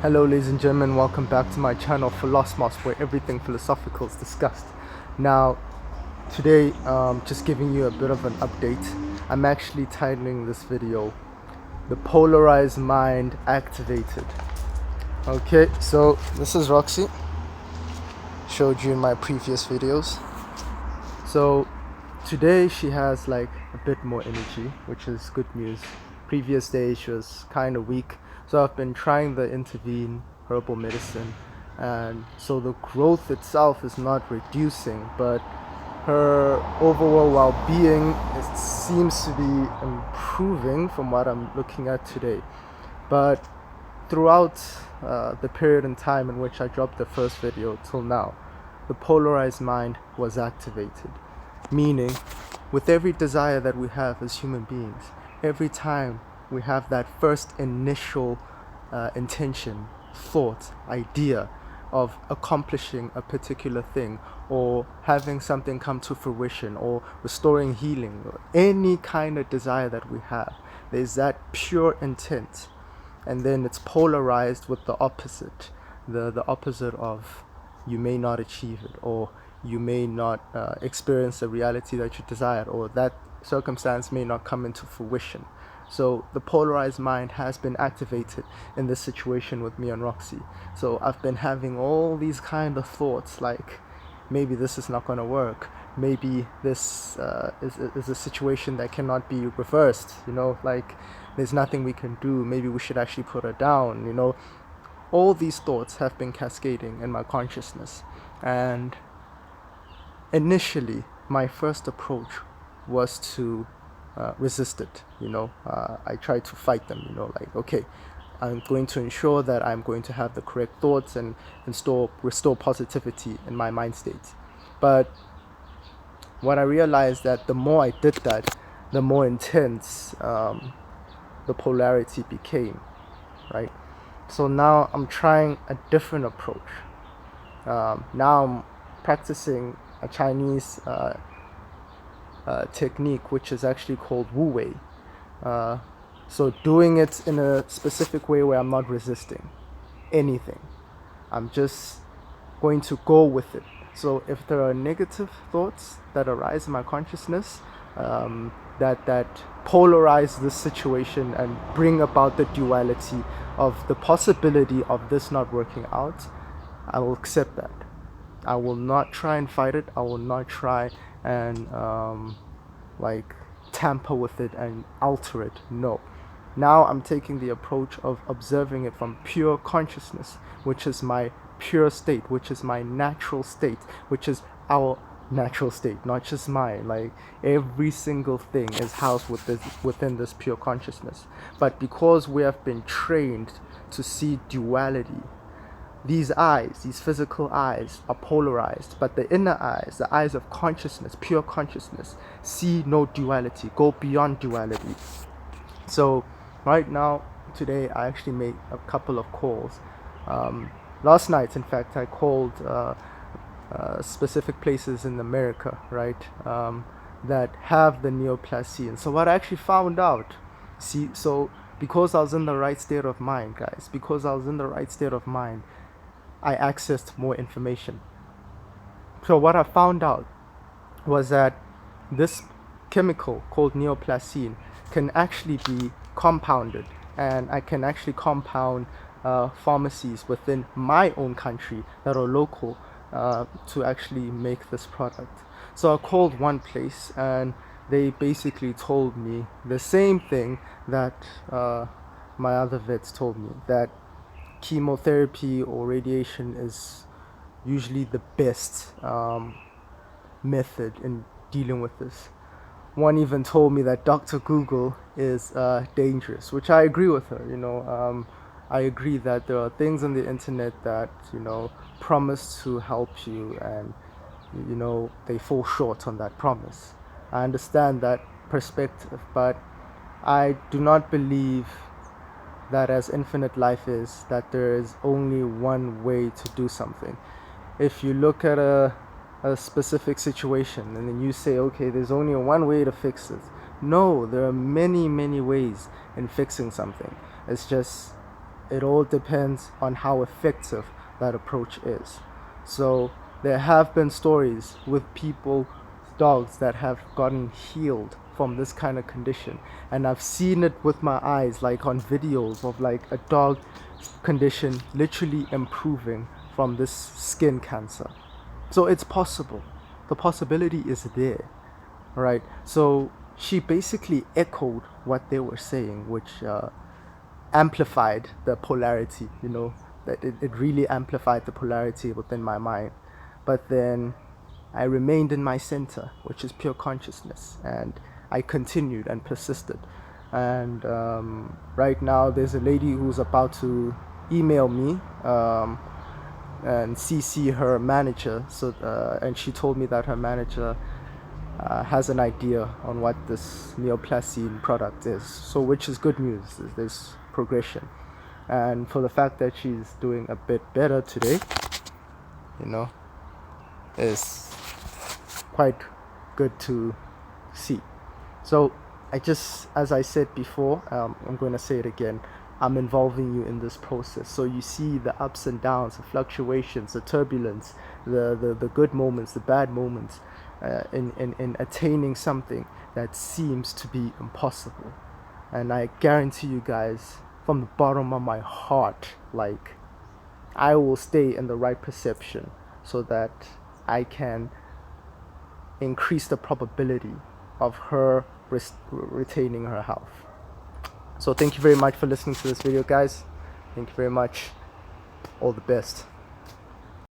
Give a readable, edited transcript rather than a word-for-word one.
Hello ladies and gentlemen, welcome back to my channel Philosmos, where everything philosophical is discussed. Now, today, just giving you a bit of an update. I'm actually titling this video, The Polarized Mind Activated. Okay, so this is Roxy. Showed you in my previous videos. So, today she has like a bit more energy, which is good news. Previous days she was kind of weak, so I've been trying the intervene herbal medicine, and so the growth itself is not reducing, but her overall well-being seems to be improving from what I'm looking at today. But throughout the period in time in which I dropped the first video till now, the polarized mind was activated. Meaning, with every desire that we have as human beings, every time we have that first initial intention, thought, idea of accomplishing a particular thing, or having something come to fruition, or restoring healing, or any kind of desire that we have, there's that pure intent, and then it's polarized with the opposite, the opposite of you may not achieve it, or you may not experience the reality that you desired, or that circumstance may not come into fruition. So the polarized mind has been activated in this situation with me and Roxy. So I've been having all these kind of thoughts like, maybe this is not going to work. Maybe this is a situation that cannot be reversed. Like there's nothing we can do. Maybe we should actually put her down. All these thoughts have been cascading in my consciousness. And initially, my first approach was to resist it. I tried to fight them. Like, okay, I'm going to ensure that I'm going to have the correct thoughts and restore positivity in my mind state. But what I realized that the more I did that, the more intense the polarity became, right? So now I'm trying a different approach. Now I'm practicing a Chinese technique, which is actually called Wu Wei. So doing it in a specific way where I'm not resisting anything. I'm just going to go with it. So if there are negative thoughts that arise in my consciousness, that polarize this situation and bring about the duality of the possibility of this not working out, I will accept that. I will not try and fight it. I will not try and like tamper with it and alter it. No. Now I'm taking the approach of observing it from pure consciousness, which is my pure state, which is my natural state, which is our natural state, not just mine. Like every single thing is housed within this pure consciousness. But because we have been trained to see duality, these eyes, these physical eyes, are polarized, but the inner eyes, the eyes of consciousness, pure consciousness, see no duality, go beyond duality. So right now, today, I actually made a couple of calls. Last night, in fact, I called specific places in America, right, that have the neoplasty. And so what I actually found out, so because I was in the right state of mind, guys, because I was in the right state of mind, I accessed more information. So what I found out was that this chemical called neoplasine can actually be compounded, and I can actually compound pharmacies within my own country that are local to actually make this product. So I called one place, and they basically told me the same thing that my other vets told me, that chemotherapy or radiation is usually the best method in dealing with this. One even told me that Dr. Google is dangerous, which I agree with her. I agree that there are things on the internet that promise to help you, and they fall short on that promise. I understand that perspective, but I do not believe that as infinite life is, that there is only one way to do something. If you look at a specific situation and then you say, okay, there's only one way to fix this. No, there are many ways in fixing something. It's just It all depends on how effective that approach is. So there have been stories with people, dogs that have gotten healed from this kind of condition, and I've seen it with my eyes, like on videos of like a dog condition literally improving from this skin cancer. So it's possible. The possibility is there, right? So she basically echoed what they were saying, which amplified the polarity, that it really amplified the polarity within my mind. But then I remained in my center, which is pure consciousness, and I continued and persisted. And right now, there's a lady who's about to email me and CC her manager. And she told me that her manager has an idea on what this neoplastine product is. So, which is good news. There's progression, and for the fact that she's doing a bit better today, is quite good to see. So as I said before, I'm going to say it again, I'm involving you in this process, so you see the ups and downs, the fluctuations, the turbulence, the good moments, the bad moments, in attaining something that seems to be impossible. And I guarantee you guys, from the bottom of my heart, like, I will stay in the right perception so that I can increase the probability of her retaining her health. So thank you very much for listening to this video, guys. Thank you very much. All the best.